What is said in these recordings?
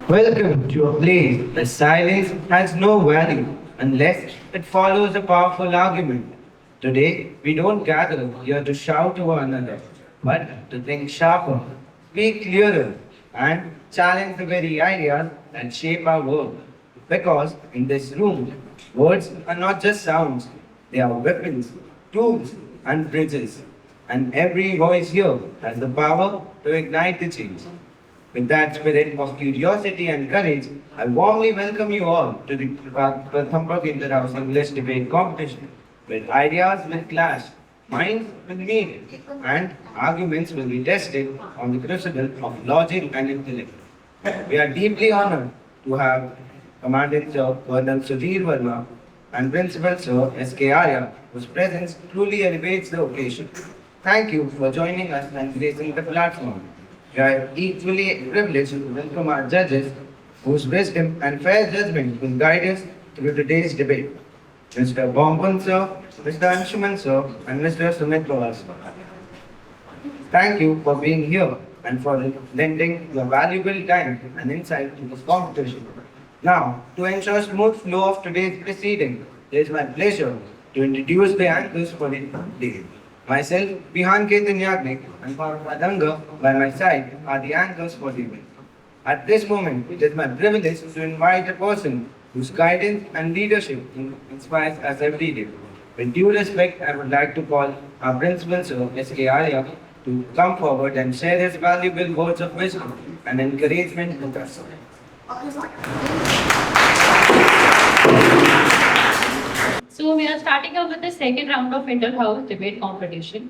Welcome to a place where silence has no value unless it follows a powerful argument. Today, we don't gather here to shout to one another, but to think sharper, speak clearer, and challenge the very ideas that shape our world. Because in this room, words are not just sounds, they are weapons, tools, and bridges. And every voice here has the power to ignite the change. With that spirit of curiosity and courage, I warmly welcome you all to the Pratham Pag Inter-House English Debate Competition, where ideas will clash, minds will meet, and arguments will be tested on the crucible of logic and intellect. We are deeply honored to have Commandant Sir Colonel Sudhir Verma and Principal Sir S.K. Arya, whose presence truly elevates the occasion. Thank you for joining us and gracing the platform. We are equally privileged to welcome our judges, whose wisdom and fair judgment will guide us through today's debate. Mr. Bomban Sir, Mr. Anshuman Sir, and Mr. Sumit Pawar Sir. Thank you for being here and for lending your valuable time and insight to this competition. Now, to ensure smooth flow of today's proceeding, it is my pleasure to introduce the anchors for the day. Myself, Bihan K. Dinyagnik, and Padanga by my side are the anchors for the event. At this moment, it is my privilege to invite a person whose guidance and leadership inspires us every day. With due respect, I would like to call our Principal Sir S.K. Arya to come forward and share his valuable words of wisdom and encouragement with us. So we are starting up with the second round of inter-house debate competition.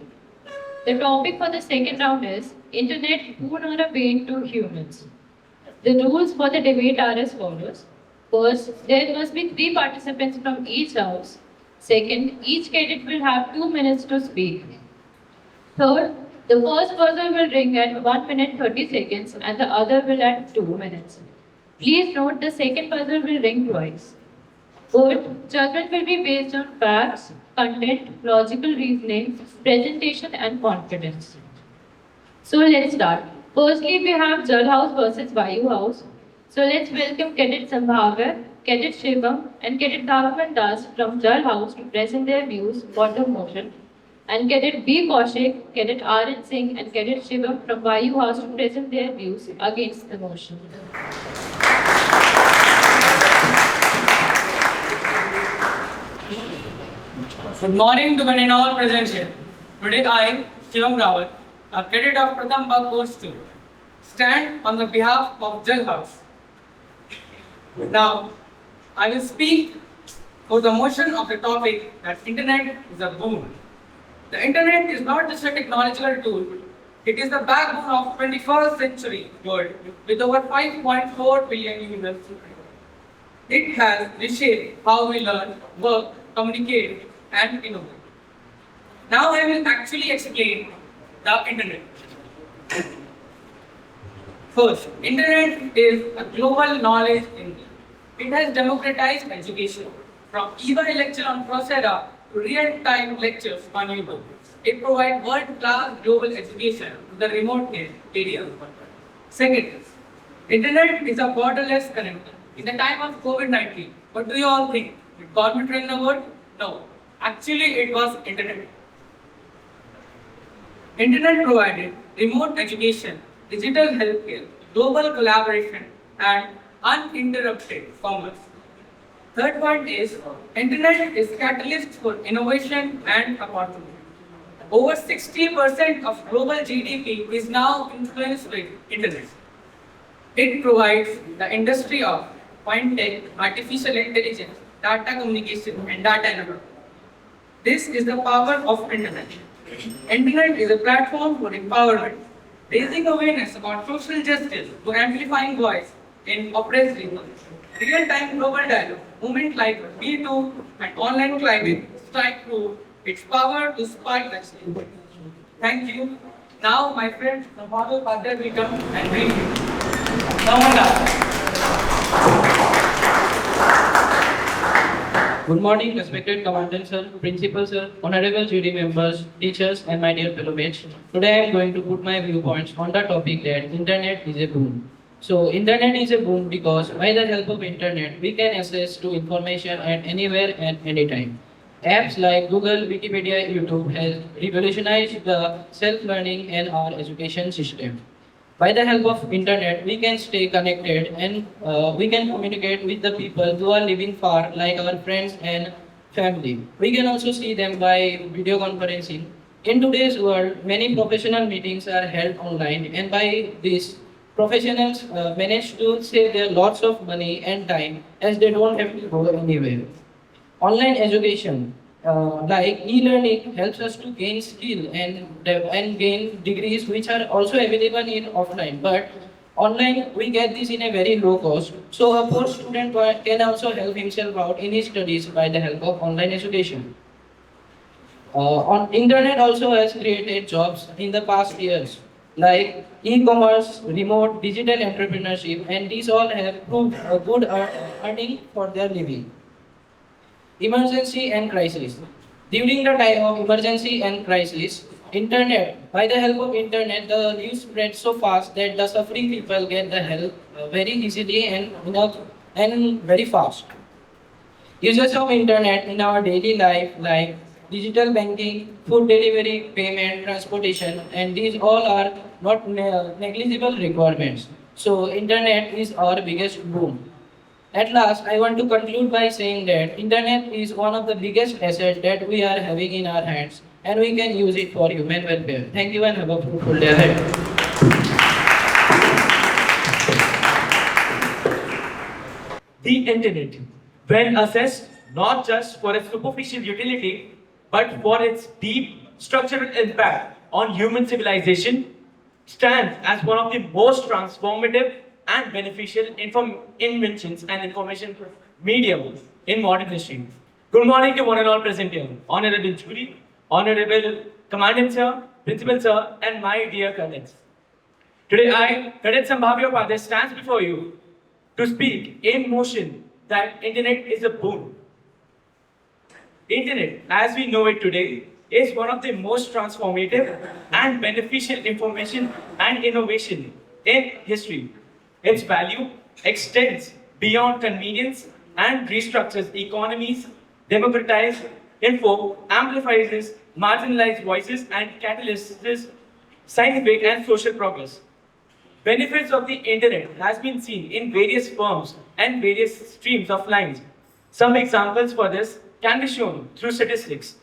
The topic for the second round is Internet boon or a bane to humans. The rules for the debate are as follows. First, there must be 3 participants from each house. Second, each candidate will have 2 minutes to speak. Third, the first buzzer will ring at 1 minute 30 seconds and the other will at 2 minutes. Please note the second buzzer will ring twice. Fourth, judgment will be based on facts, content, logical reasoning, presentation, and confidence. So let's start. Firstly, we have Jal House versus Vayu House. So let's welcome Cadet Sambhagar, Cadet Shivam, and Cadet Dharman Das from Jal House to present their views for the motion. And Cadet B. Kaushik, Cadet R.N. Singh, and Cadet Shivam from Vayu House to present their views against the motion. Good morning to one and all present here. Today I, Shivam Rawat, a cadet of Pratham Pag Course 2, stand on the behalf of Jal House. Now, I will speak for the motion of the topic that Internet is a boon. The Internet is not just a technological tool, it is the backbone of 21st century world with over 5.4 billion users. It has reshaped how we learn, work, communicate, and innovate. Now I will actually explain the Internet. First, Internet is a global knowledge engine. It has democratized education, from e-lecture on Coursera to real-time lectures on YouTube. It provides world-class global education to the remote areas. Second, Internet is a borderless connector. In the time of COVID-19, what do you all think? Did government run the world? No. Actually, it was Internet. Internet provided remote education, digital healthcare, global collaboration, and uninterrupted commerce. Third point is, Internet is catalyst for innovation and opportunity. Over 60% of global GDP is now influenced by Internet. It provides the industry of fintech, artificial intelligence, data communication, and data analytics. This is the power of Internet. Internet is a platform for empowerment, raising awareness about social justice to amplifying voice in oppressed regions. Real-time global dialogue, movement like Me2 and online climate strike through its power to spark the change. Thank you. Now, my friend, the model father will come and bring you. Namanda. Good morning, respected Commandant Sir, Principal Sir, Honorable jury members, teachers, and my dear fellow mates. Today I am going to put my viewpoints on the topic that Internet is a boon. So, Internet is a boon because by the help of Internet, we can access to information at anywhere and anytime. Apps like Google, Wikipedia, YouTube has revolutionized the self-learning and our education system. By the help of internet, we can stay connected and we can communicate with the people who are living far, like our friends and family. We can also see them by video conferencing. In today's world, many professional meetings are held online, and by this, professionals manage to save their lots of money and time as they don't have to go anywhere. Online education, like e-learning, helps us to gain skill and gain degrees which are also available in offline. But online, we get this in a very low cost. So a poor student can also help himself out in his studies by the help of online education. On internet also has created jobs in the past years, like e-commerce, remote, digital entrepreneurship, and these all have proved a good earning for their living. Emergency and crisis. During the time of emergency and crisis, internet, by the help of internet, the news spread so fast that the suffering people get the help very easily and very fast. Uses of internet in our daily life like digital banking, food delivery, payment, transportation, and these all are not negligible requirements. So internet is our biggest boon. At last, I want to conclude by saying that internet is one of the biggest assets that we are having in our hands and we can use it for human welfare. Thank you and have a fruitful day ahead. The internet, when assessed not just for its superficial utility, but for its deep structural impact on human civilization, stands as one of the most transformative and beneficial inventions and information medium in modern history. Good morning to one and all present here, Honorable Jury, Honorable Commandant Sir, Principal Sir, and my dear cadets. Today I, Cadet Sambhavya Upadhyay, stands before you to speak in motion that internet is a boon. Internet, as we know it today, is one of the most transformative and beneficial information and innovation in history. Its value extends beyond convenience and restructures economies, democratizes info, amplifies marginalized voices, and catalyzes scientific and social progress. Benefits of the internet has been seen in various forms and various streams of lines. Some examples for this can be shown through statistics.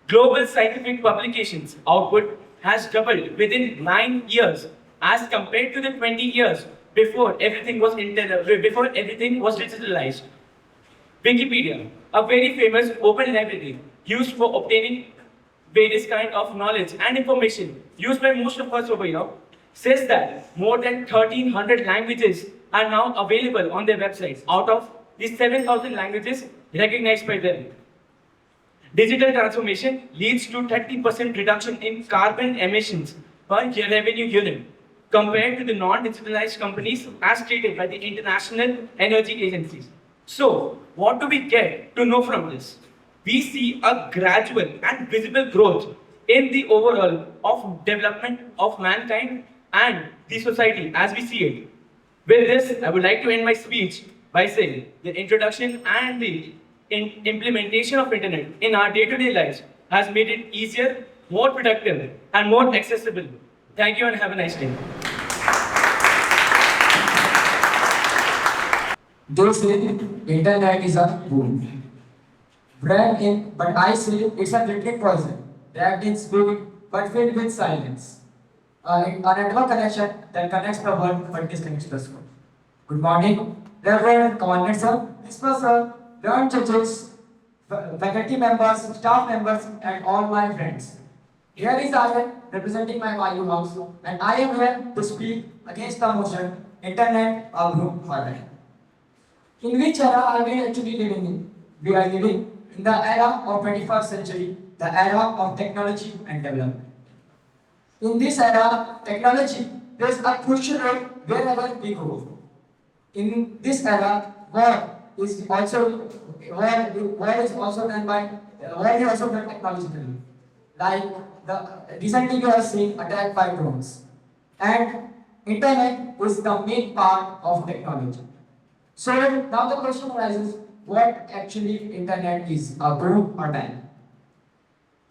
Global scientific publications output has doubled within 9 years as compared to the 20 years before everything was digitalized. Wikipedia, a very famous open library used for obtaining various kind of knowledge and information used by most of us over here, says that more than 1300 languages are now available on their websites out of the 7,000 languages recognized by them. Digital transformation leads to 30% reduction in carbon emissions per revenue unit compared to the non-digitalized companies as stated by the international energy agencies. So, what do we get to know from this? We see a gradual and visible growth in the overall of development of mankind and the society as we see it. With this, I would like to end my speech by saying the introduction and the implementation of internet in our day-to-day lives has made it easier, more productive, and more accessible. Thank you and have a nice day. They say internet is a boon. But I say it's a deadly poison, wrapped in speed but filled with silence. A network connection that connects the world but disconnects the soul. Good morning, Reverend Commandant Sir, Principal Sir, learned judges, faculty members, staff members, and all my friends. Here is I representing my value house, and I am here to speak against the motion Internet a boon for life. In which era are we actually living in? We are living in the era of 21st century, the era of technology and development. In this era, technology plays a crucial role wherever we go. In this era, war is also war is also done by war is also done technologically. Like recently we have seen attack by drones, and internet is the main part of technology. So now the question arises: what actually internet is, a good or bad?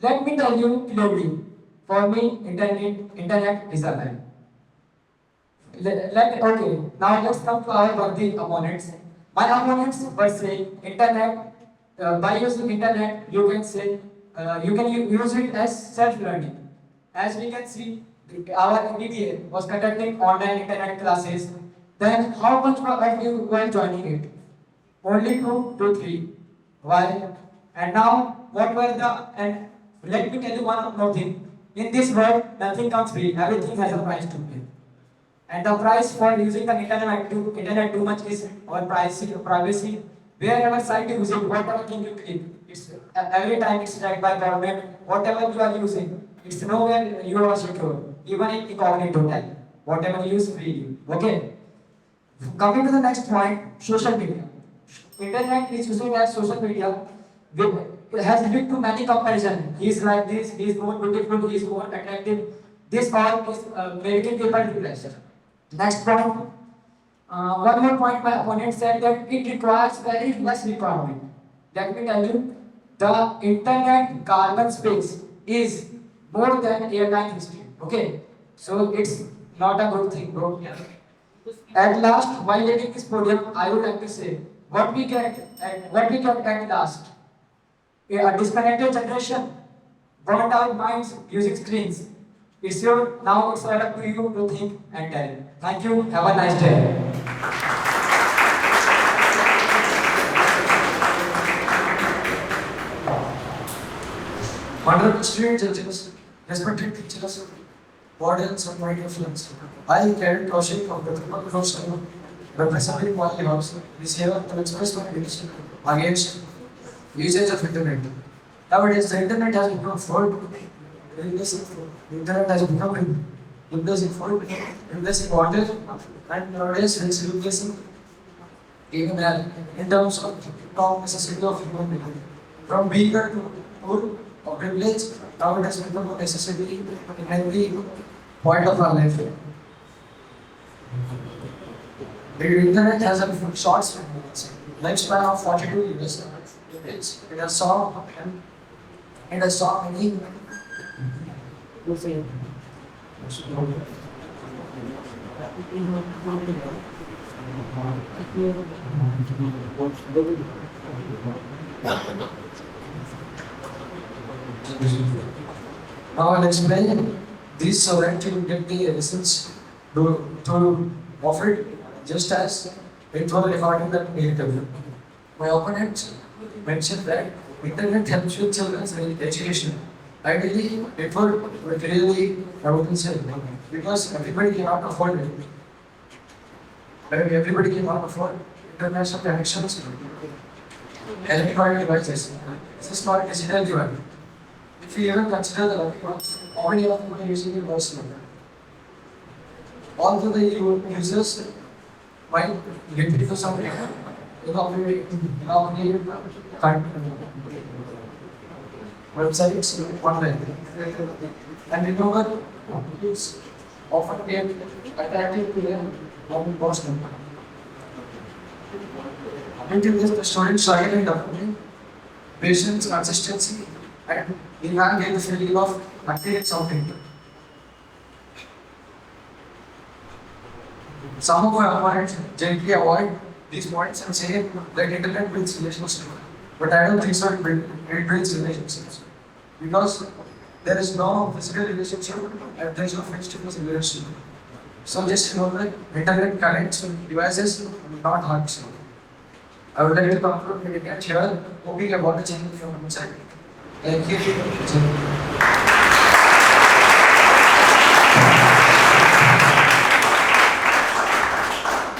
Let me tell you clearly. For me, internet is a bad. Okay, now let's come to our worthy opponents. My opponents were saying internet, by using internet, you can say, you can use it as self-learning. As we can see, our DDA was conducting online internet classes. Then how much of you were joining it? Only two to three. Why? And now, what were the, and let me tell you one more thing. In this world, nothing comes free, everything has a price to pay. And the price for using the internet too much is our privacy. Wherever site you using, whatever thing you click, it's every time it's tracked by government. Whatever you are using, it's nowhere you are secure. Even in incognito tag, whatever you use freely. Okay. Coming to the next point, social media. Internet is using as social media. It has led to many comparisons. He is like this, he is more beautiful, he is more attractive. This all is making people depressed. Next point. One more point my opponent said that it requires very less requirement. Let me tell you, the internet carbon space is more than airline history. Okay, so it's not a good thing, bro. At last, while leaving this podium, I would like to say what we get at last. A disconnected generation, burnt out minds using screens. It's your now it's up to you to think and tell. Thank you. Have a nice day. Honorable student judges, respected teachers, wardens, and my dear friends, I, Karen Kaushik of the Pratham Pag, representing my house, is here to express my views against usage of internet. Nowadays, the internet has become food, replacing food. The internet has become replacing food, replacing water, and nowadays it's replacing even air in terms of top necessity of human being. From being a tool of privilege, now it has become a necessity in every point of our life. The internet has a short lifespan of 42 years. It has saw many now I'll explain this so that you get the essence to offer it just as it was regarding that interview. My opponent mentioned that internet helps with children's education. Ideally, it would really, I would say, because everybody cannot afford it. Everybody cannot afford international connections, electronic devices. This is not digital device. If you even consider the how many of them are using it personally, although the users might get into some innovative websites online. And remember, it's often get attractive to them from Boston. Until this, the students struggle in developing patience, consistency, and you can't get the feeling of acting something. Some of our opponents gently avoid these points and say that internet builds relationships. But I don't think so, it builds relationships. Because there is no physical relationship and there is no face-to-face relationship. So just know that internet connects devices, not hearts. I would like to conclude my debate here, hoping about the change from inside. Thank you.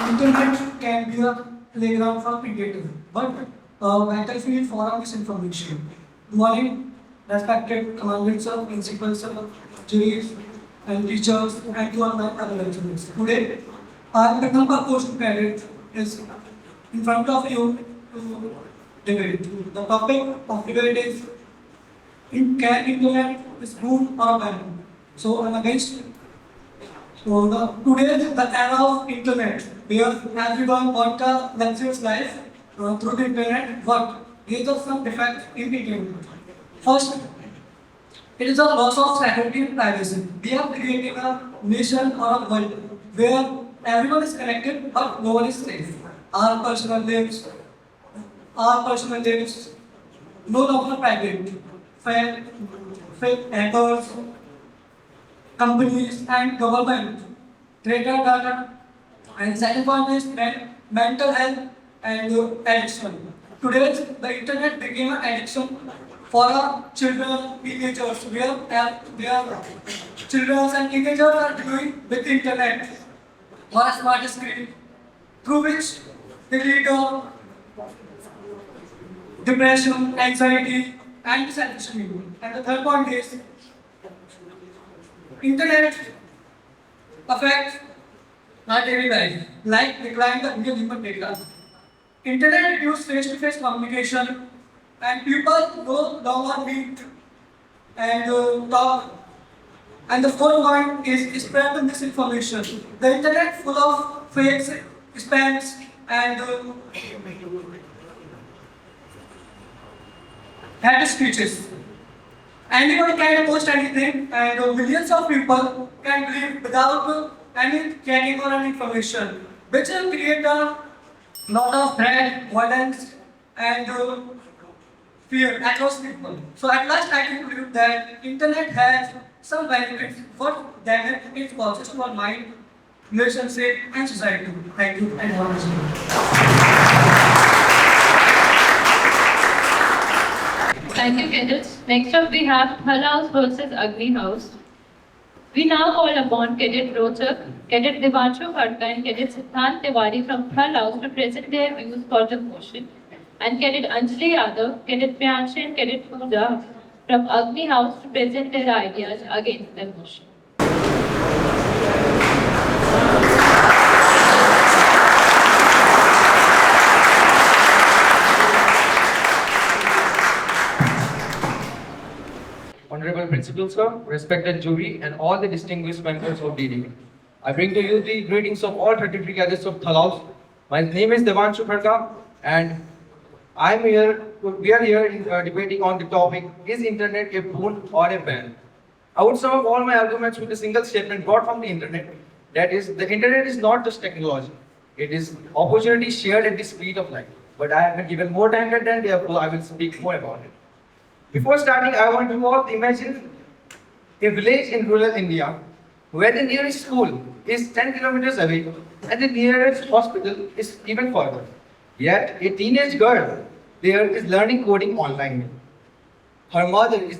Internet can be a playground for predators, but a battlefield for misinformation. Good morning, respected commandants, principals, juries, and teachers, and to all my other lecturers. Today, our Pratham Pag cadet is in front of you to debate. The topic of debate is can internet is boon or a ban? So I'm against it. So today the era of internet, where everyone want a luxurious life through the internet, but there are some defects in the internet. First, it is a loss of security and privacy. We are creating a nation or a world where everyone is connected but no one is safe. Our personal lives, no longer private. Fake, fake hackers, companies and government, trader data, and second one is mental health and addiction. Today, the internet became an addiction for our children, teenagers, where children and teenagers are doing with the internet or a smart screen, through which they lead depression, anxiety, and self-esteem. And the third point is internet affects our daily life, like decline the Indian human data. Internet reduces face-to-face communication, and people no longer meet and talk. And the fourth point is spread the misinformation. The internet full of fakes, spams, and hate speeches. Anyone can post anything, and millions of people can believe without any checking or any information, which will create a lot of threat, violence, and fear across people. So at last, I conclude that internet has some benefits, but damage it causes to our mind, relationship, and society. Thank you and have a nice day. Thank you, cadets. Next up, we have Hull House versus Agni House. We now call upon Cadet Rochak, Cadet Devanshu Khadka, and Cadet Siddhant Tiwari from Hull House to present their views for the motion, and Cadet Anjali Yadav, Cadet Priyanshi, and Cadet Pooja from Agni House to present their ideas against the motion. Honorable Principal Sir, respected jury, and all the distinguished members of DDA. I bring to you the greetings of all 33 cadets of Thalaus. My name is Devanshu Khadka, and we are here debating on the topic, is internet a boon or a ban? I would sum up all my arguments with a single statement brought from the internet. That is, the internet is not just technology. It is opportunity shared at the speed of light. But I have been given more time than that, therefore I will speak more about it. Before starting, I want you all to imagine a village in rural India where the nearest school is 10 kilometers away and the nearest hospital is even further. Yet, a teenage girl there is learning coding online. Her mother is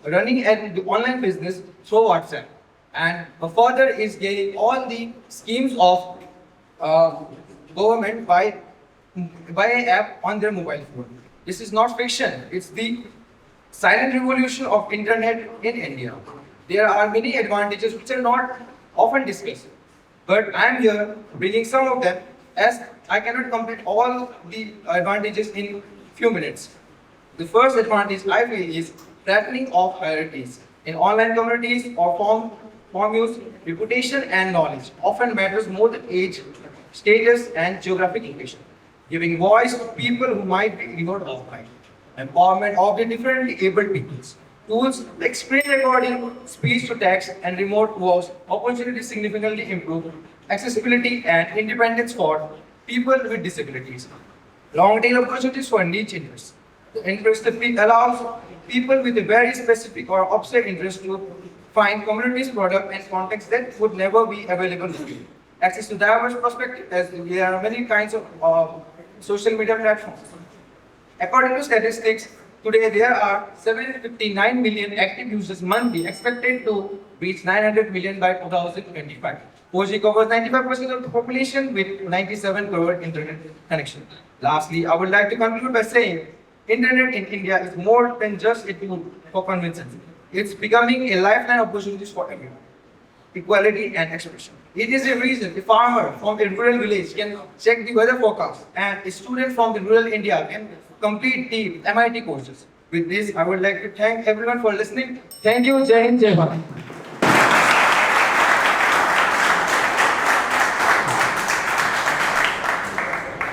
running an online business through WhatsApp, and her father is getting all the schemes of government by an app on their mobile phone. This is not fiction, it's the silent revolution of internet in India. There are many advantages which are not often discussed, but I am here bringing some of them as I cannot complete all the advantages in few minutes. The first advantage I feel is flattening of hierarchies. In online communities or form use, reputation and knowledge often matters more than age, status and geographic location, giving voice to people who might be ignored offline. Empowerment of the differently abled peoples. Tools like screen recording, speech to text, and remote work opportunities significantly improve accessibility and independence for people with disabilities. Long tail opportunities for niche interests. The interest allows people with a very specific or obscure interest to find communities, product, and context that would never be available to you. Access to diverse perspective, as there are many kinds of social media platforms. According to statistics, today there are 759 million active users monthly, expected to reach 900 million by 2025. 4G covers 95% of the population with 97 crore internet connection. Lastly, I would like to conclude by saying, internet in India is more than just a tool for convenience. It's becoming a lifeline opportunity for everyone. equality, and expression. It is a reason a farmer from a rural village can check the weather forecast, and a student from the rural India can complete the MIT courses. With this, I would like to thank everyone for listening. Thank you, Jai Hind, Jai Bharat.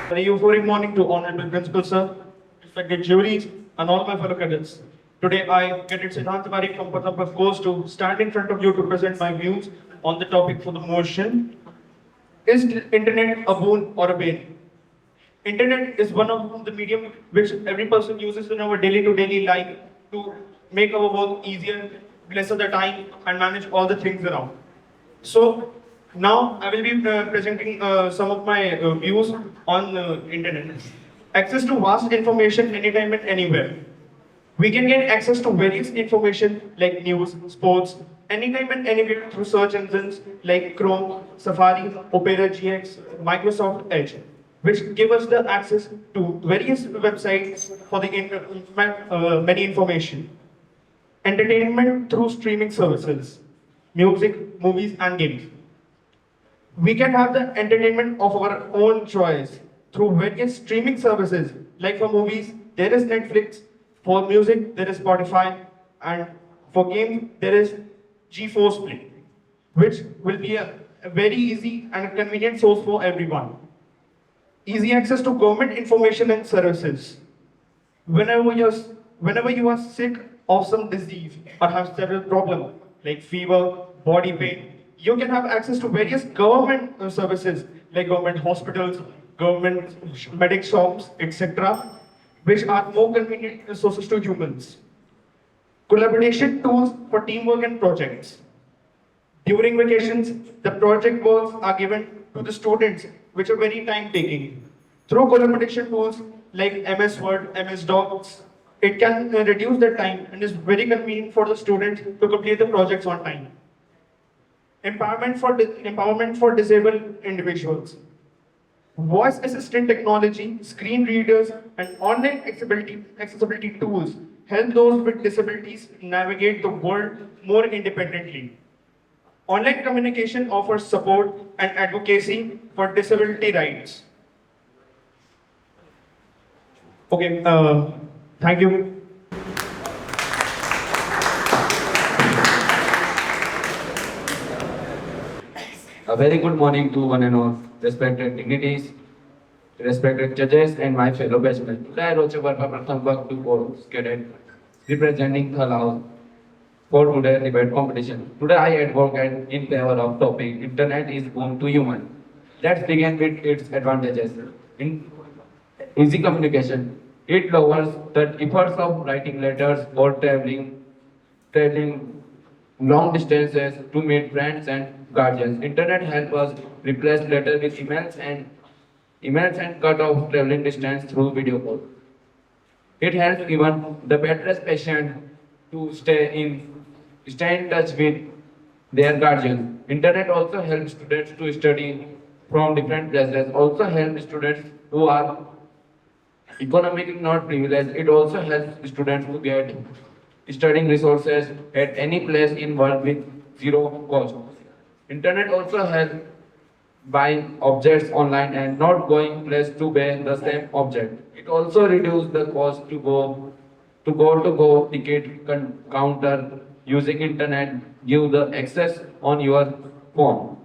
Very euphoric morning to honorable principal sir, respected juries, and all my fellow cadets. Today I, Cadet Siddhant Tiwari from Pratham Pag goes to stand in front of you to present my views on the topic for the motion. Is internet a boon or a bane? Internet is one of the medium which every person uses in our daily to daily life to make our work easier, lesser the time, and manage all the things around. So now I will be presenting some of my views on internet. Access to vast information anytime and anywhere. We can get access to various information like news, sports, anytime and anywhere through search engines like Chrome, Safari, Opera GX, Microsoft Edge, which give us the access to various websites for the many information. Entertainment through streaming services, music, movies, and games. We can have the entertainment of our own choice through various streaming services. Like for movies, there is Netflix. For music, there is Spotify. And for games, there is GeForce Play, which will be a very easy and convenient source for everyone. Easy access to government information and services. Whenever you are sick of some disease or have several problems like fever, body pain, you can have access to various government services like government hospitals, government medic shops, etc., which are more convenient sources to humans. Collaboration tools for teamwork and projects. During vacations, the project works are given to the students, which are very time-taking. Through collaboration tools like MS Word, MS Docs, it can reduce the time and is very convenient for the students to complete the projects on time. Empowerment for disabled individuals. Voice assistant technology, screen readers, and online accessibility tools help those with disabilities navigate the world more independently. Online communication offers support and advocacy for disability rights. Okay, thank you. A very good morning to one and all, respected dignities, respected judges, and my fellow batchmen. Today I wrote a Pratham Pag to course cadet representing the house for today's debate competition. Today I advocate in favor of topic Internet is boon to human. Let's begin with its advantages. In easy communication, it lowers the efforts of writing letters or traveling long distances to meet friends and guardians. Internet helps us replace letters with emails and cut off traveling distance through video call. It helps even the bedrest patient to stay in touch with their guardians. Internet also helps students to study from different places. Also helps students who are economically not privileged. It also helps students to get studying resources at any place in world with zero cost. Internet also helps buying objects online and not going place to buy the same object. It also reduces the cost to go ticket counter using internet, give the access on your phone.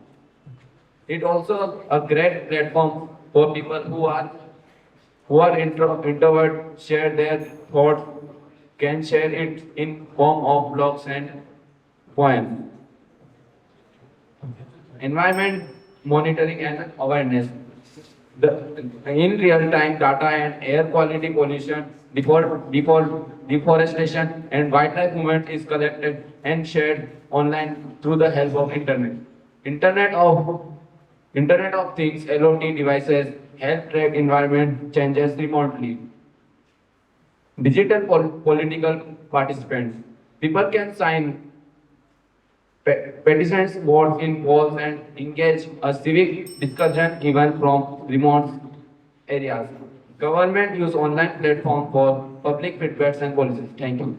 It also a great platform for people who are introvert, share their thoughts, can share it in form of blogs and poems. Environment monitoring and awareness. In real-time data and air quality pollution, deforestation and wildlife movement is collected and shared online through the help of internet. Internet of Things (IoT) devices help track environment changes remotely. Digital political participants. People can sign petitions, vote in polls, and engage a civic discussion even from remote areas. Government use online platform for public feedbacks and policies. Thank you.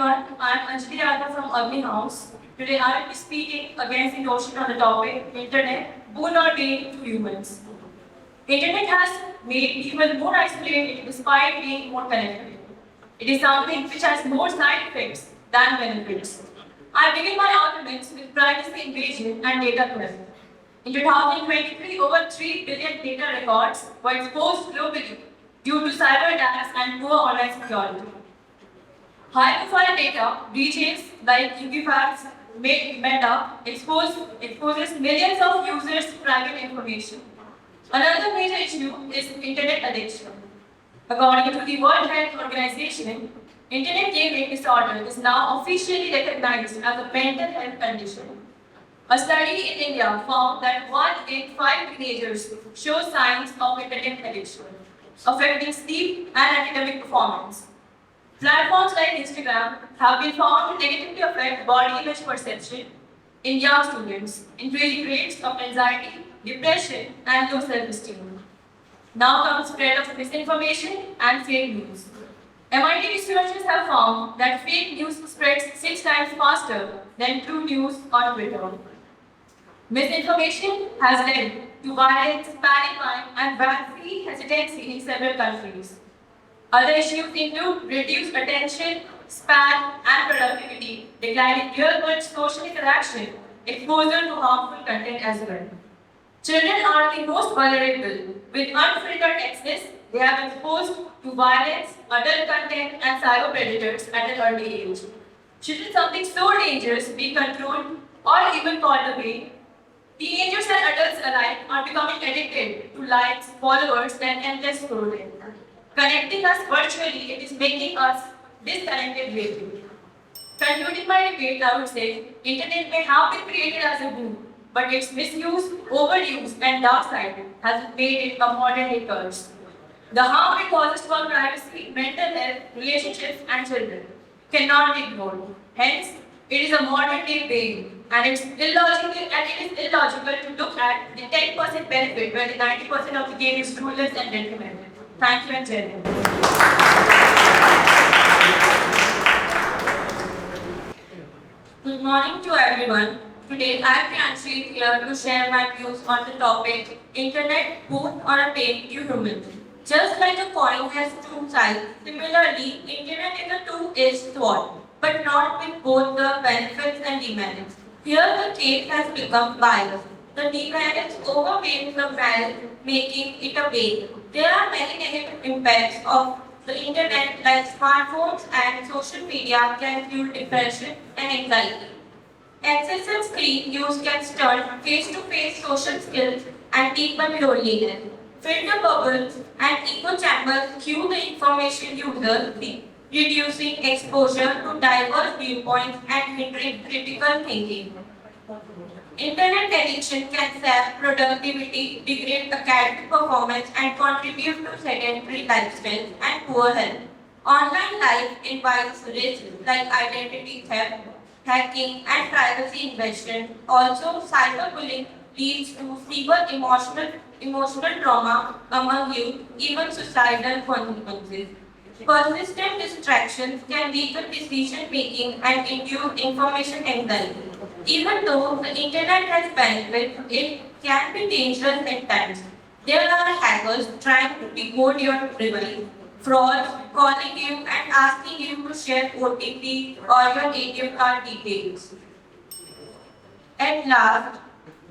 everyone. I am Anjali Radha from Agni House. Today I will be speaking against the notion on the topic Internet, boon or bane to humans. Internet has made people more isolated despite being more connected. It is something which has more side effects than benefits. I begin my arguments with privacy invasion and data theft. In 2023, over 3 billion data records were exposed globally due to cyber attacks and poor online security. High-profile data breaches like Equifax, Meta exposes millions of users' private information. Another major issue is internet addiction. According to the World Health Organization, internet gaming disorder is now officially recognized as a mental health condition. A study in India found that 1 in 5 teenagers show signs of internet addiction, affecting sleep and academic performance. Platforms like Instagram have been found to negatively affect body image perception in young students, increasing rates of anxiety, depression, and low self-esteem. Now comes spread of misinformation and fake news. MIT researchers have found that fake news spreads 6 times faster than true news on Twitter. Misinformation has led to violence, panic buying, and vaccine hesitancy in several countries. Other issues include reduced attention, span, and productivity, declining real-world social interaction, exposure to harmful content as well. Children are the most vulnerable. With unfiltered access, they are exposed to violence, adult content, and cyber predators at an early age. Should something so dangerous be controlled or even called away? Teenagers and adults alike are becoming addicted to likes, followers, and endless scrolling. Connecting us virtually, it is making us disconnected lately. Concluding my debate, I would say, internet may have been created as a boon, but its misuse, overuse, and dark side has made it a modern day curse. The harm it causes to our privacy, mental health, relationships, and children cannot be ignored. Hence, it is a modern day pain, and it is illogical to look at the 10% benefit where the 90% of the gain is ruleless and detrimental. Thank you and Jai Hind. Good morning to everyone. Today I am Priyanshi here to share my views on the topic Internet, boon or a bane to humans. Just like a coin has two sides, similarly, Internet is a two-edged sword, but not with both the benefits and demerits. Here the case has become biased. The demerits overweigh the merit, making it a bane. There are many negative impacts of the internet like smartphones and social media can fuel depression and anxiety. Excessive screen use can stunt face-to-face social skills and deepen loneliness. Filter bubbles and echo chambers cue the information user, reducing exposure to diverse viewpoints and hindering critical thinking. Internet addiction can sap productivity, degrade academic performance, and contribute to sedentary lifestyle and poor health. Online life invites risks like identity theft, hacking, and privacy invasion. Also, cyberbullying leads to severe emotional trauma among youth, even suicidal consequences. Persistent distractions can weaken decision making and induce information anxiety. Even though the internet has benefits, it can be dangerous at times. There are hackers trying to decode your device, frauds calling you and asking you to share OTP or your ATM card details. At last,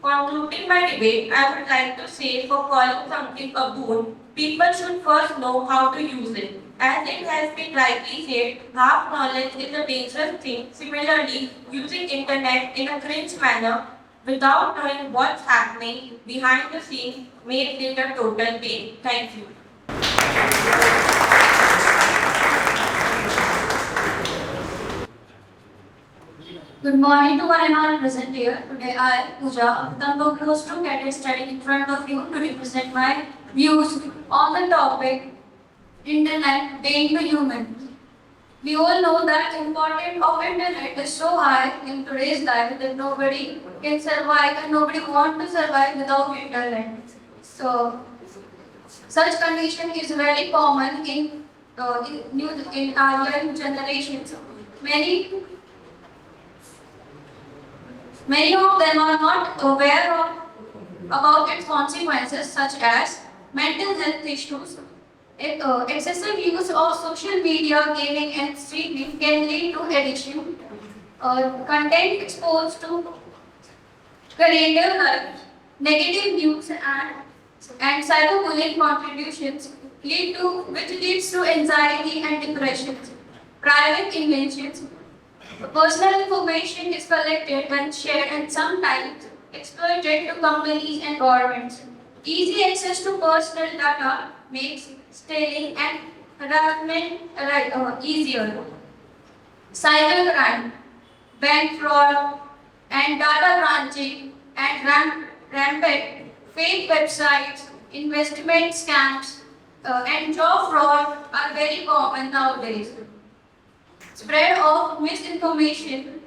concluding my debate, I would like to say for calling something a boon, people should first know how to use it. As it has been rightly said, half knowledge is a dangerous thing. Similarly, using internet in a cringe manner without knowing what's happening behind the scenes makes it a total pain. Thank you. Good morning to one and all present here. Today I, Pooja, the close to cadet standing in front of you to represent my views on the topic Internet being the human. We all know that the importance of Internet is so high in today's life that nobody can survive and nobody wants to survive without Internet. So, such condition is very common in our young generations. Many, many of them are not aware of about its consequences, such as mental health issues. Excessive use of social media, gaming, and streaming can lead to addiction. Content exposed to creative life, negative news, and cyberbullying contributions which leads to anxiety and depression. Private inventions. Personal information is collected and shared and sometimes exploited to companies and governments. Easy access to personal data makes stealing and harassment easier. Cybercrime, bank fraud, and data branching and rampant fake websites, investment scams, and job fraud are very common nowadays. Spread of misinformation.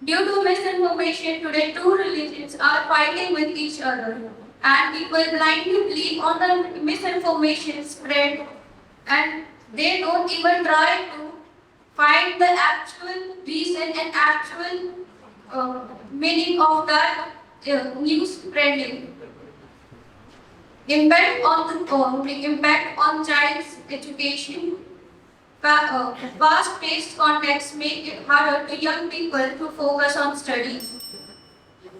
Due to misinformation, today two religions are fighting with each other, and people blindly believe on the misinformation spread, and they don't even try to find the actual reason and actual meaning of that news spreading. Impact on child's education. Fast-paced contexts make it harder to young people to focus on studies.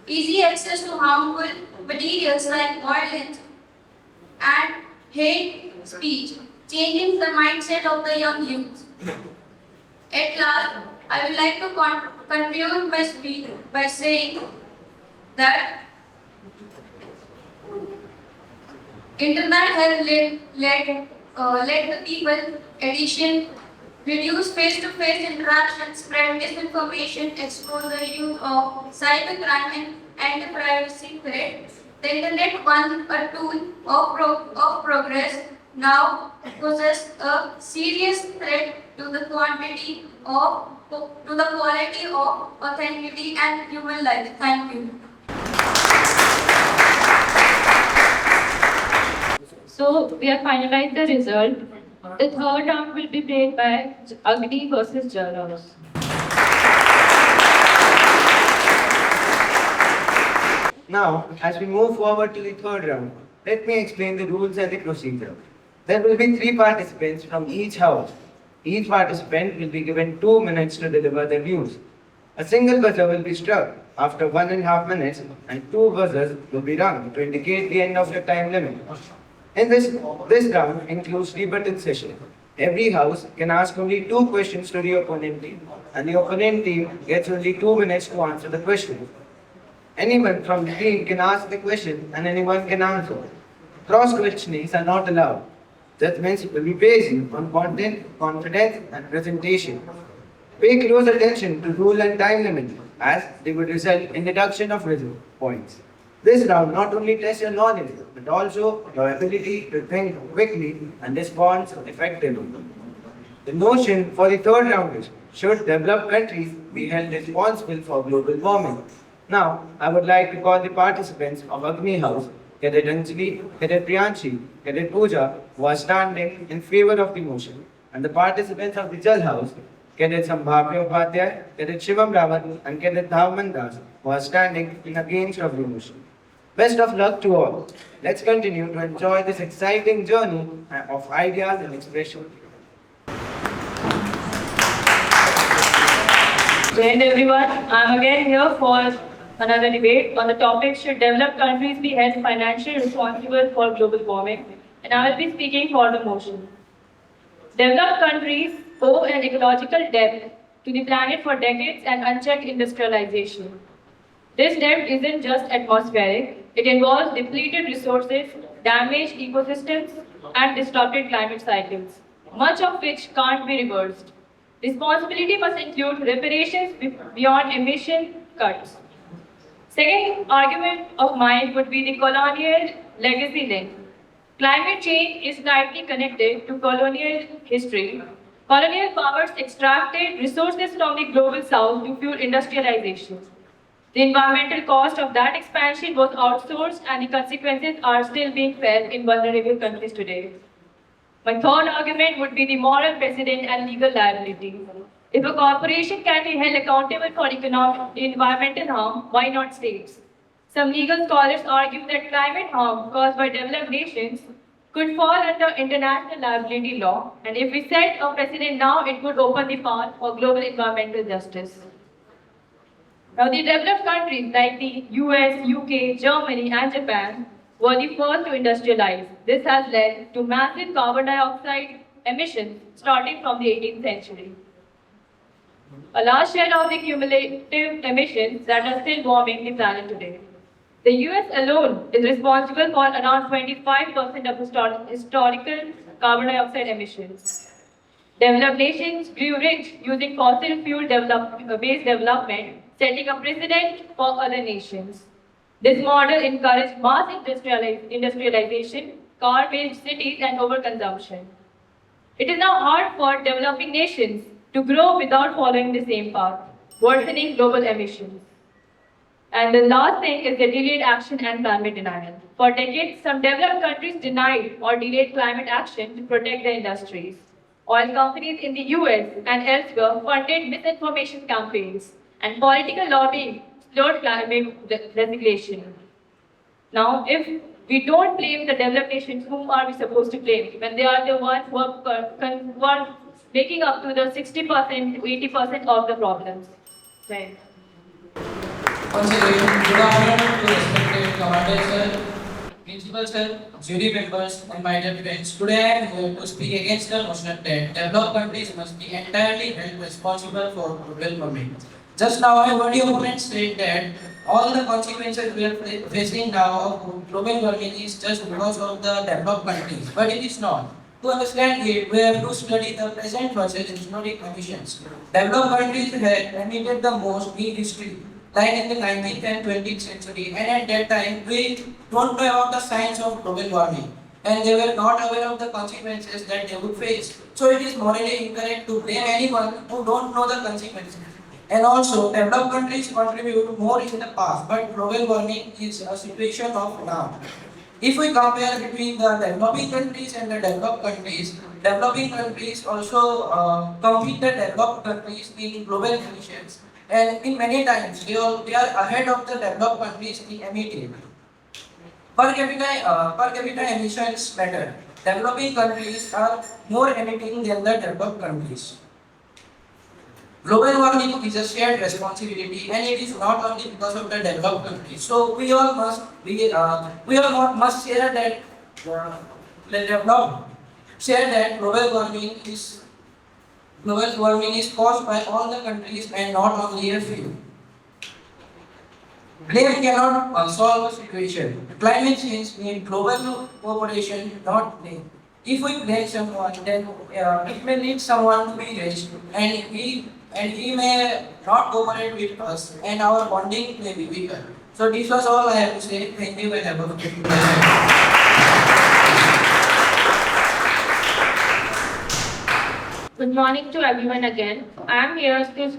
Easy access to harmful materials like violence and hate speech, changing the mindset of the young youth. At last, I would like to conclude my speech by saying that Internet has led the people addiction, reduce face-to-face interaction, spread misinformation, expose the use of cybercrime and privacy threats. The Internet, once a tool of progress, now poses a serious threat to the quality of authenticity and human life. Thank you. So we have finalized the result. The third round will be played by Agni versus Jalas. Now, as we move forward to the third round, let me explain the rules and the procedure. There will be 3 participants from each house. Each participant will be given 2 minutes to deliver their views. A single buzzer will be struck after 1.5 minutes and 2 buzzers will be rung to indicate the end of your time limit. In this round includes rebuttal session. Every house can ask only 2 questions to the opponent team, and the opponent team gets only 2 minutes to answer the question. Anyone from the team can ask the question and anyone can answer. Cross-questionings are not allowed. Judgments will be based on content, confidence, and presentation. Pay close attention to rule and time limit, as they would result in deduction of result points. This round not only tests your knowledge, but also your ability to think quickly and respond effectively. The notion for the third round is, should developed countries be held responsible for global warming? Now, I would like to call the participants of Agni House, Cadet Anjali, Cadet Priyanshi, Cadet Pooja, who are standing in favor of the motion, and the participants of the Jal House, Cadet Sambhavya Upadhyay, Cadet Shivam Rawat, and Cadet Dhaman Das, who are standing in against of the motion. Best of luck to all. Let's continue to enjoy this exciting journey of ideas and expression. And everyone, I'm again here for another debate on the topic, should developed countries be held financially responsible for global warming? And I will be speaking for the motion. Developed countries owe an ecological debt to the planet for decades and unchecked industrialization. This debt isn't just atmospheric, it involves depleted resources, damaged ecosystems, and disrupted climate cycles, much of which can't be reversed. Responsibility must include reparations beyond emission cuts. Second argument of mine would be the colonial legacy link. Climate change is tightly connected to colonial history. Colonial powers extracted resources from the global south to fuel industrialization. The environmental cost of that expansion was outsourced, and the consequences are still being felt in vulnerable countries today. My third argument would be the moral precedent and legal liability. If a corporation can be held accountable for economic environmental harm, why not states? Some legal scholars argue that climate harm caused by developed nations could fall under international liability law, and if we set a precedent now, it would open the path for global environmental justice. Now, the developed countries like the US, UK, Germany, and Japan were the first to industrialize. This has led to massive carbon dioxide emissions starting from the 18th century. A large share of the cumulative emissions that are still warming the planet today. The US alone is responsible for around 25% of historical carbon dioxide emissions. Developed nations grew rich using fossil fuel based development, setting a precedent for other nations. This model encouraged mass industrialization, car based cities, and overconsumption. It is now hard for developing nations to grow without following the same path, worsening global emissions. And the last thing is the delayed action and climate denial. For decades, some developed countries denied or delayed climate action to protect their industries. Oil companies in the US and elsewhere funded misinformation campaigns, and political lobbying slowed climate legislation. Now, if we don't blame the developed nations, whom are we supposed to blame when they are the ones who are making up to the 60% to 80% of the problems? Right. Once again, good afternoon to respected Commander sir, Principal sir, jury members, and my dear friends. Today I am here to speak against the notion that developed countries must be entirely held responsible for global warming. Just now I heard your opponent state that all the consequences we are facing now of global warming is just because of the developed countries, but it is not. To understand it, we have to study the present versus historic conditions. Developed countries had emitted the most in history, like in the 19th and 20th century, and at that time we don't know about the science of global warming, and they were not aware of the consequences that they would face. So it is morally incorrect to blame anyone who don't know the consequences. And also, developed countries contribute more in the past, but global warming is a situation of now. If we compare between the developing countries and the developed countries, developing countries also compete the developed countries in global emissions. And in many times, they are ahead of the developed countries in emitting. Per capita emissions matter. Developing countries are more emitting than the developed countries. Global warming is a shared responsibility, and it is not only because of the developed countries. So we all must share that global warming is caused by all the countries and not only a few. Blame cannot solve a situation. Climate change needs global cooperation, not blame. If we blame someone, then it may lead someone to be rich, and he may not cooperate with us, and our bonding may be weaker. So this was all I have to say. Thank you and have a good day. Good morning to everyone again. I am here to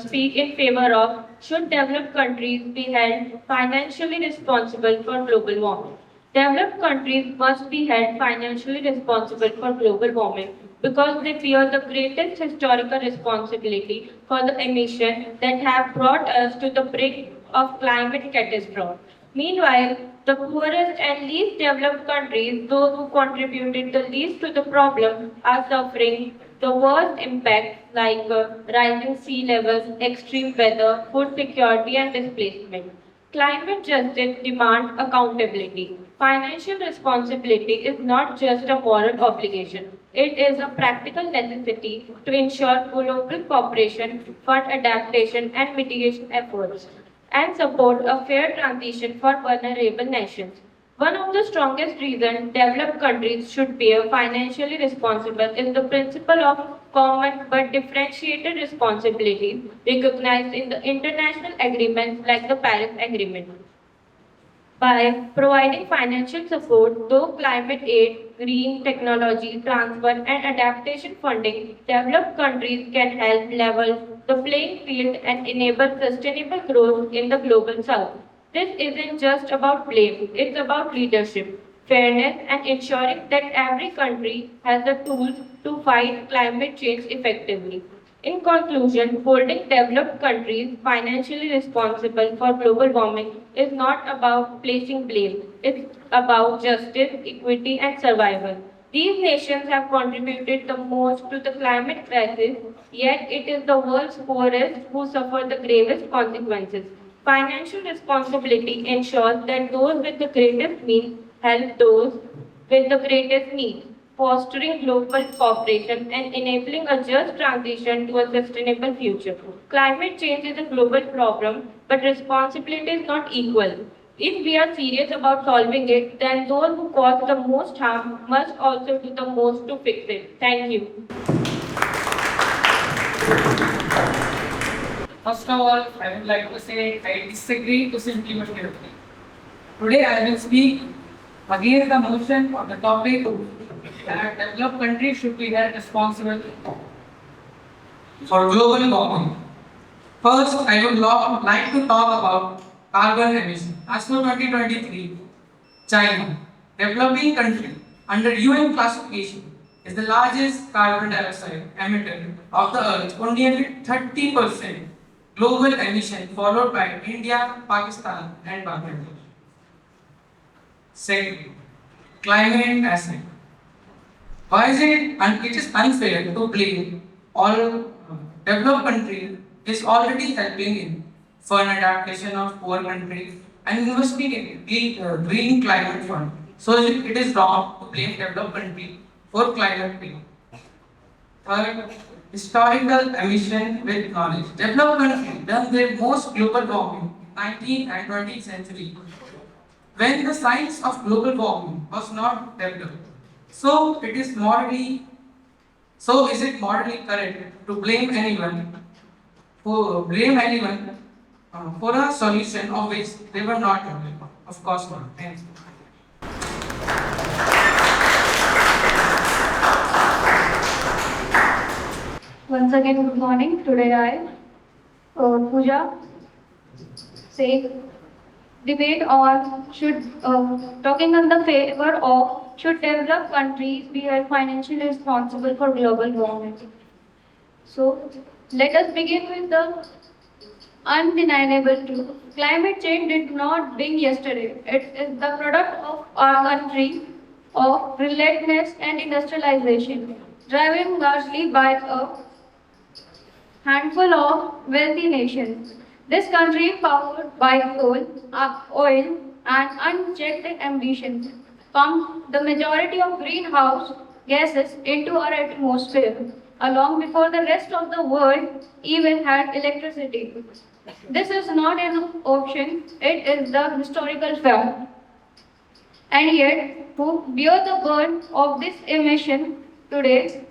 speak in favor of should developed countries be held financially responsible for global warming. Developed countries must be held financially responsible for global warming because they bear the greatest historical responsibility for the emissions that have brought us to the brink of climate catastrophe. Meanwhile, the poorest and least developed countries, those who contributed the least to the problem, are suffering the worst impacts like rising sea levels, extreme weather, food security, and displacement. Climate justice demands accountability. Financial responsibility is not just a moral obligation. It is a practical necessity to ensure global cooperation, fund adaptation and mitigation efforts, and support a fair transition for vulnerable nations. One of the strongest reasons developed countries should be financially responsible is the principle of common but differentiated responsibility recognized in the international agreements like the Paris Agreement. By providing financial support, though climate aid, green technology transfer, and adaptation funding, developed countries can help level the playing field and enable sustainable growth in the global south. This isn't just about blame, it's about leadership, fairness, and ensuring that every country has the tools to fight climate change effectively. In conclusion, holding developed countries financially responsible for global warming is not about placing blame. It's about justice, equity, and survival. These nations have contributed the most to the climate crisis, yet it is the world's poorest who suffer the gravest consequences. Financial responsibility ensures that those with the greatest means help those with the greatest need, fostering global cooperation and enabling a just transition to a sustainable future. Climate change is a global problem, but responsibility is not equal. If we are serious about solving it, then those who cause the most harm must also do the most to fix it. Thank you. First of all, I would like to say I disagree to simply. Today I will speak against the motion of the topic that developed countries should be held responsible for global warming. First, I would like to talk about carbon emission. As per 2023, China, developing country under UN classification, is the largest carbon dioxide emitter of the earth, only at 30% global emission, followed by India, Pakistan, and Bangladesh. Second, climate action. Why is it is unfair to blame all developed countries is already helping in fund adaptation of poor countries and investing in green climate fund. So it is wrong to blame developed countries for climate change. Third, historical emission with knowledge. Developed countries done their most global warming in 19th and 20th century when the science of global warming was not developed. So is it morally correct to blame anyone for a solution of which they were not aware? Of course not. Thanks. Once again, good morning. Today I, Pooja, say debate on talking on the favor of should developed countries be held financially responsible for global warming. So let us begin with the undeniable truth. Climate change did not begin yesterday. It is the product of our country of relentless and industrialization, driven largely by a handful of wealthy nations. This country, powered by coal, oil, and unchecked ambitions, pumped the majority of greenhouse gases into our atmosphere, long before the rest of the world even had electricity. This is not an option, it is the historical fact. And yet, who bear the burden of this emission today?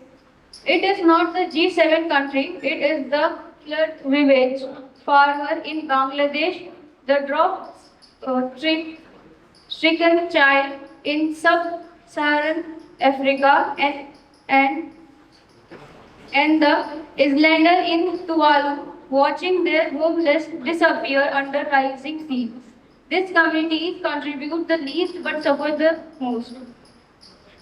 It is not the G7 country, it is the flood ravaged farmer in Bangladesh, the stricken child in sub-Saharan Africa, and the islander in Tuvalu, watching their homeless disappear under rising seas. These communities contribute the least but suffer the most.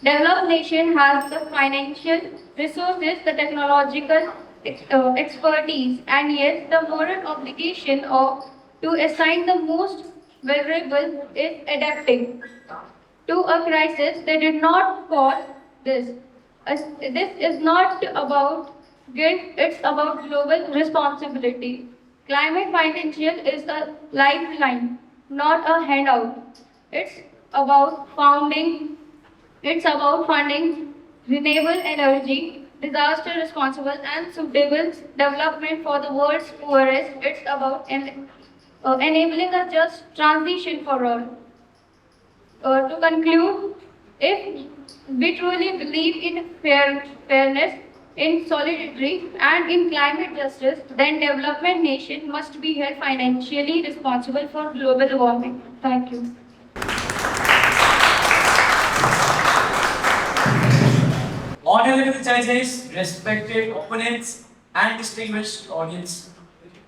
Developed nation has the financial resources, the technological expertise, and yet the moral obligation to assign the most vulnerable is adapting to a crisis. They did not cause this. This is not about guilt, it's about global responsibility. Climate financial is a lifeline, not a handout. About founding it's about funding renewable energy, disaster responsible and suitable development for the world's poorest. It's about enabling a just transition for all. To conclude, if we truly believe in fairness, in solidarity, and in climate justice, then development nation must be held financially responsible for global warming. Thank you. Honorable judges, respected opponents, and distinguished audience.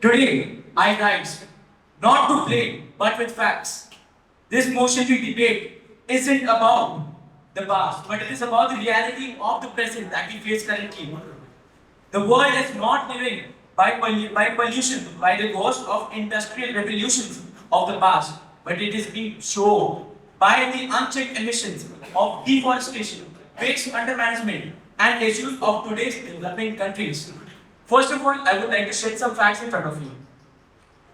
Today, I rise not to blame, but with facts. This motion to debate isn't about the past, but it is about the reality of the present that we face currently. The world is not living by pollution, by the ghost of industrial revolutions of the past, but it is being shown by the unchecked emissions of deforestation, waste under management, and issues of today's developing countries. First of all, I would like to shed some facts in front of you.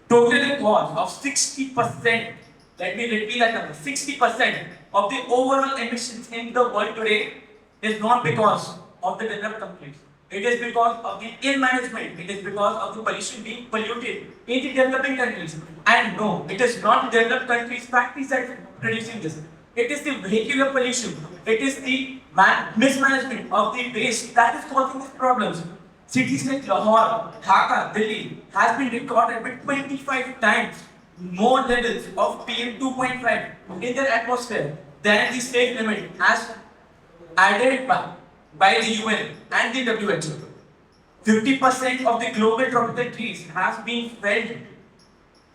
Total cost of 60%, let me repeat that number, 60% of the overall emissions in the world today is not because of the developed countries. It is because of the ill management. It is because of the pollution being polluted in the developing countries. And no, it is not the developed countries' factories that are producing this. It is the vehicular pollution. It is the mismanagement of the waste that is causing these problems. Cities like Lahore, Dhaka, Delhi has been recorded with 25 times more levels of PM 2.5 in their atmosphere than the state limit as added by the UN and the WHO. 50% of the global tropical trees has been felled.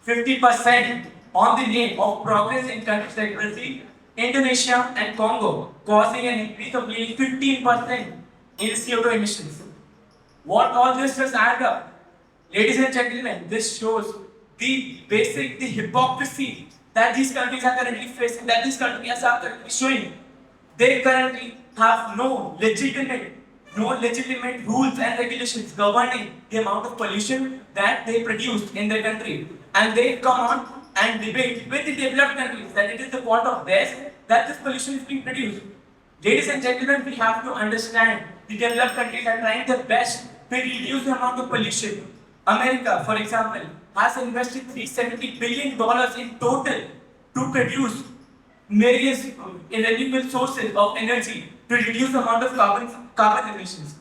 50% on the name of progress in countries like Brazil, Indonesia and Congo, causing an increase of nearly 15% in CO2 emissions. What all this does add up? Ladies and gentlemen, this shows the hypocrisy that these countries are currently facing, that these countries are currently showing. They currently have no legitimate rules and regulations governing the amount of pollution that they produce in their country. And they come on and debate with the developed countries that it is the fault of theirs that this pollution is being produced. Ladies and gentlemen, we have to understand the developed countries are trying their best to reduce the amount of pollution. America, for example, has invested $370 billion in total to produce various renewable sources of energy to reduce the amount of carbon emissions.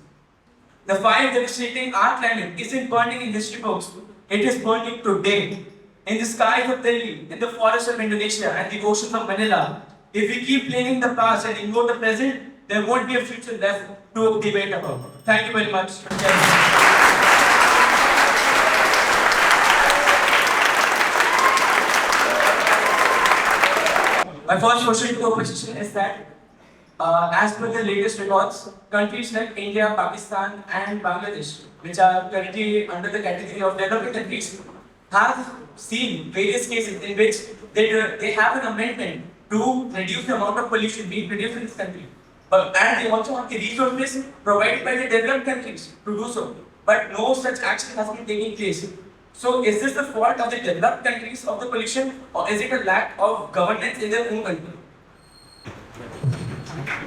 The fire devastating our climate isn't burning in history books, it is burning today. In the skies of Delhi, in the forests of Indonesia, and the oceans of Manila. If we keep blaming the past and ignore the present, there won't be a future left to debate about. Thank you very much. My first question to the opposition is that, as per the latest records, countries like India, Pakistan, and Bangladesh, which are currently under the category of developing countries, have seen various cases in which they have an amendment to reduce the amount of pollution being produced in this country. And they also have the resources provided by the developed countries to do so. But no such action has been taking place. So is this the fault of the developed countries of the pollution, or is it a lack of governance in their own country?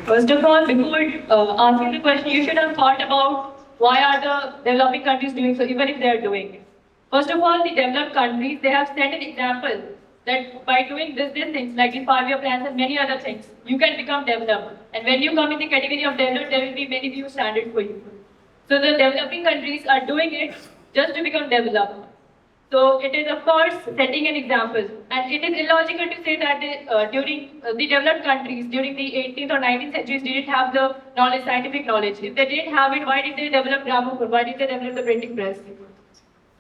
First of all, before answering the question, you should have thought about why are the developing countries doing so, even if they are doing it. First of all, the developed countries, they have set an example that by doing these things, like in 5-year plans and many other things, you can become developed. And when you come in the category of developed, there will be many new standards for you. So the developing countries are doing it just to become developed. So it is, of course, setting an example. And it is illogical to say that during the developed countries, during the 18th or 19th centuries, didn't have the knowledge, scientific knowledge. If they didn't have it, why did they develop gramophone? Why did they develop the printing press?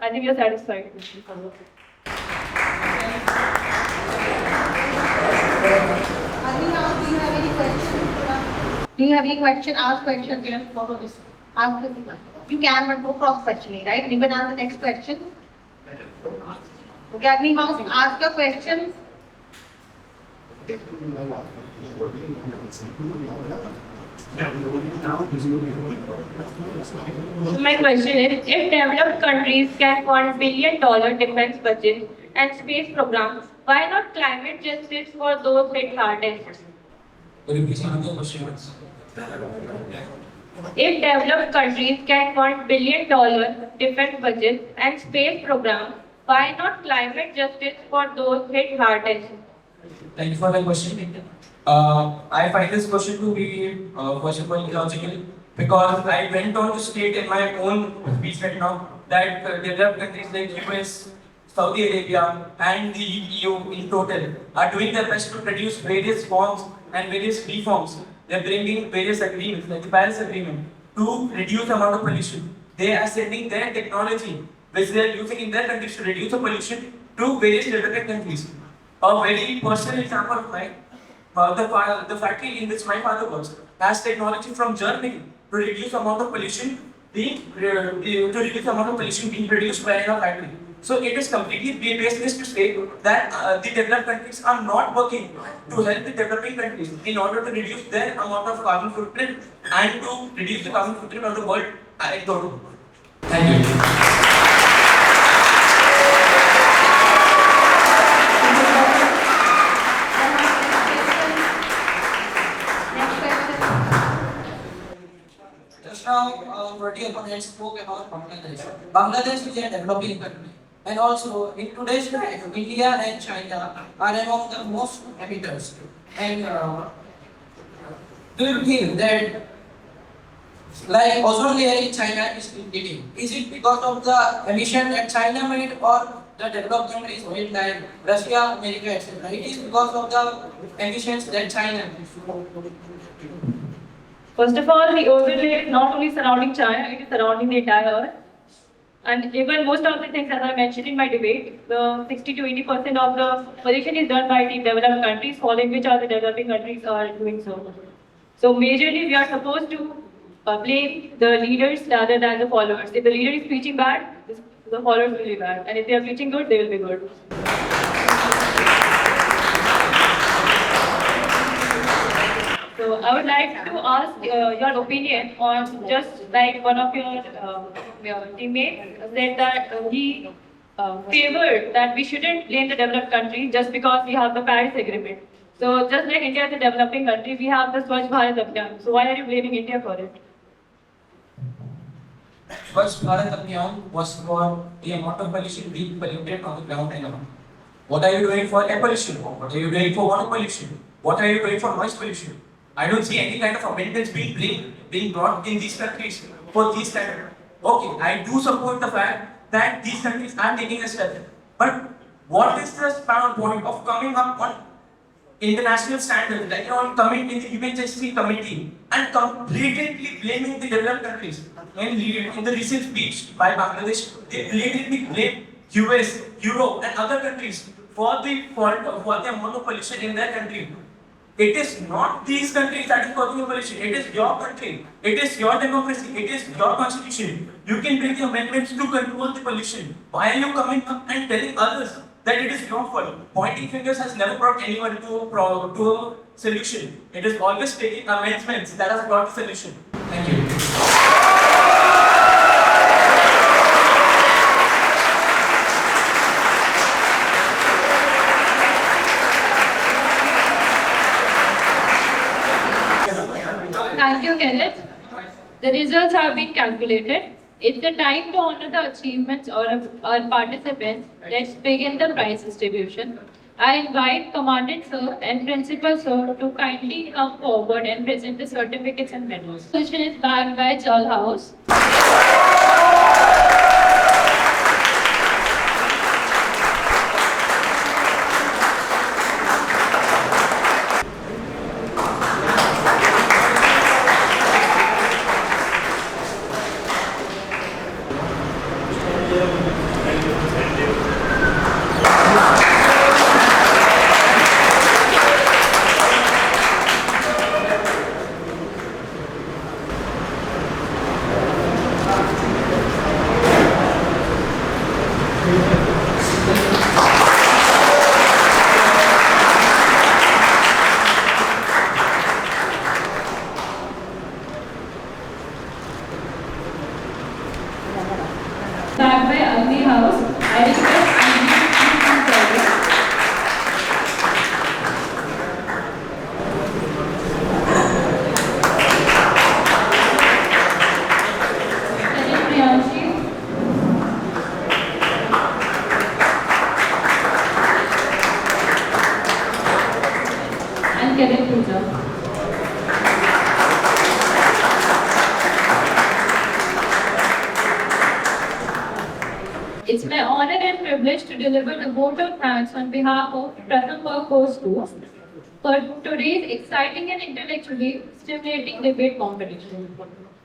I think you're satisfied. Do you have any question? Ask questions. You have to follow this. Ask them. You can, but no cross questioning, right? You can ask the next question. Okay, Agni House, ask your question. So my question is, if developed countries can fund $1 billion defense budget and space programs, why not climate justice for those hit hardest? Could you please answer the question? If developed countries can fund $1 billion defense budget and space programs, why not climate justice for those hit hardest? Thank you for the question. I find this question to be first of all illogical, because I went on to state in my own speech right now that developed countries like US, Saudi Arabia and the EU in total are doing their best to produce various forms and various reforms. They are bringing various agreements like the Paris Agreement to reduce the amount of pollution. They are sending their technology which they are using in their countries to reduce the pollution to various developing countries. A very personal example of mine, the factory in which my father works has technology from Germany to reduce the amount of pollution to reduce the amount of pollution being produced by a factory. So it is completely baseless to say that the developed countries are not working to help the developing countries in order to reduce their amount of carbon footprint and to reduce the carbon footprint of the world in total. Thank you. Just now, our dear opponent spoke about Bangladesh. Bangladesh is a developing country. And also, in today's time, India and China are among the most emitters. And do you think that, like ozone layer in China is depleting? Is it because of the emission that China made or the developed countries made like Russia, America, etc.? It is because of the emissions that China made. First of all, the ozone layer is not only surrounding China, it is surrounding the entire Earth. And even most of the things, as I mentioned in my debate, the 60 to 80% of the pollution is done by the developed countries, following which are the developing countries are doing so. So majorly, we are supposed to blame the leaders rather than the followers. If the leader is preaching bad, the followers will be bad. And if they are preaching good, they will be good. So I would like to ask your opinion on just like one of your teammates said that he favored that we shouldn't blame the developed country just because we have the Paris Agreement. So just like India is a developing country, we have the Swachh Bharat Abhiyan. So why are you blaming India for it? Swachh Bharat Abhiyan was for the amount of pollution being polluted on the ground and around. What are you doing for air pollution? What are you doing for water pollution? What are you doing for noise pollution? I don't see any kind of amendments being brought in these countries for these kind of. Okay, I do support the fact that these countries are taking a step. But what is the point of coming up on international standards, like coming in the UNHCR committee and completely blaming the developed countries? In the recent speech by Bangladesh, they blatantly blame US, Europe, and other countries for the amount of pollution in their country. It is not these countries that is causing the pollution. It is your country. It is your democracy. It is your constitution. You can bring the amendments to control the pollution. Why are you coming up and telling others that it is your fault? Pointing fingers has never brought anyone to a solution. It is always taking amendments that has brought the solution. Thank you. Thank you, Kenneth. The results have been calculated. It's the time to honor the achievements of our participants. Let's begin the prize distribution. I invite Commandant Sir and Principal Sir to kindly come forward and present the certificates and medals. The position is backed by Jal House. Backed by Agni House. I request Agni to come forward. Second, Priyanshi. And Kenneth Pooja. It's my honor and privilege to deliver the vote of thanks on behalf of Pratham Pag for today's exciting and intellectually stimulating debate competition.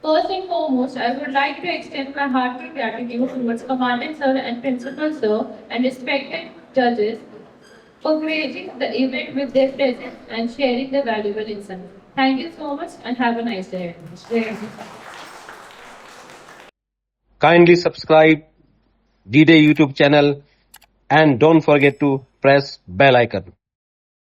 First and foremost, I would like to extend my heartfelt gratitude towards Commandant Sir and Principal Sir and respected judges for gracing the event with their presence and sharing the valuable insights. Thank you so much and have a nice day. Kindly subscribe DDA YouTube channel and don't forget to press bell icon.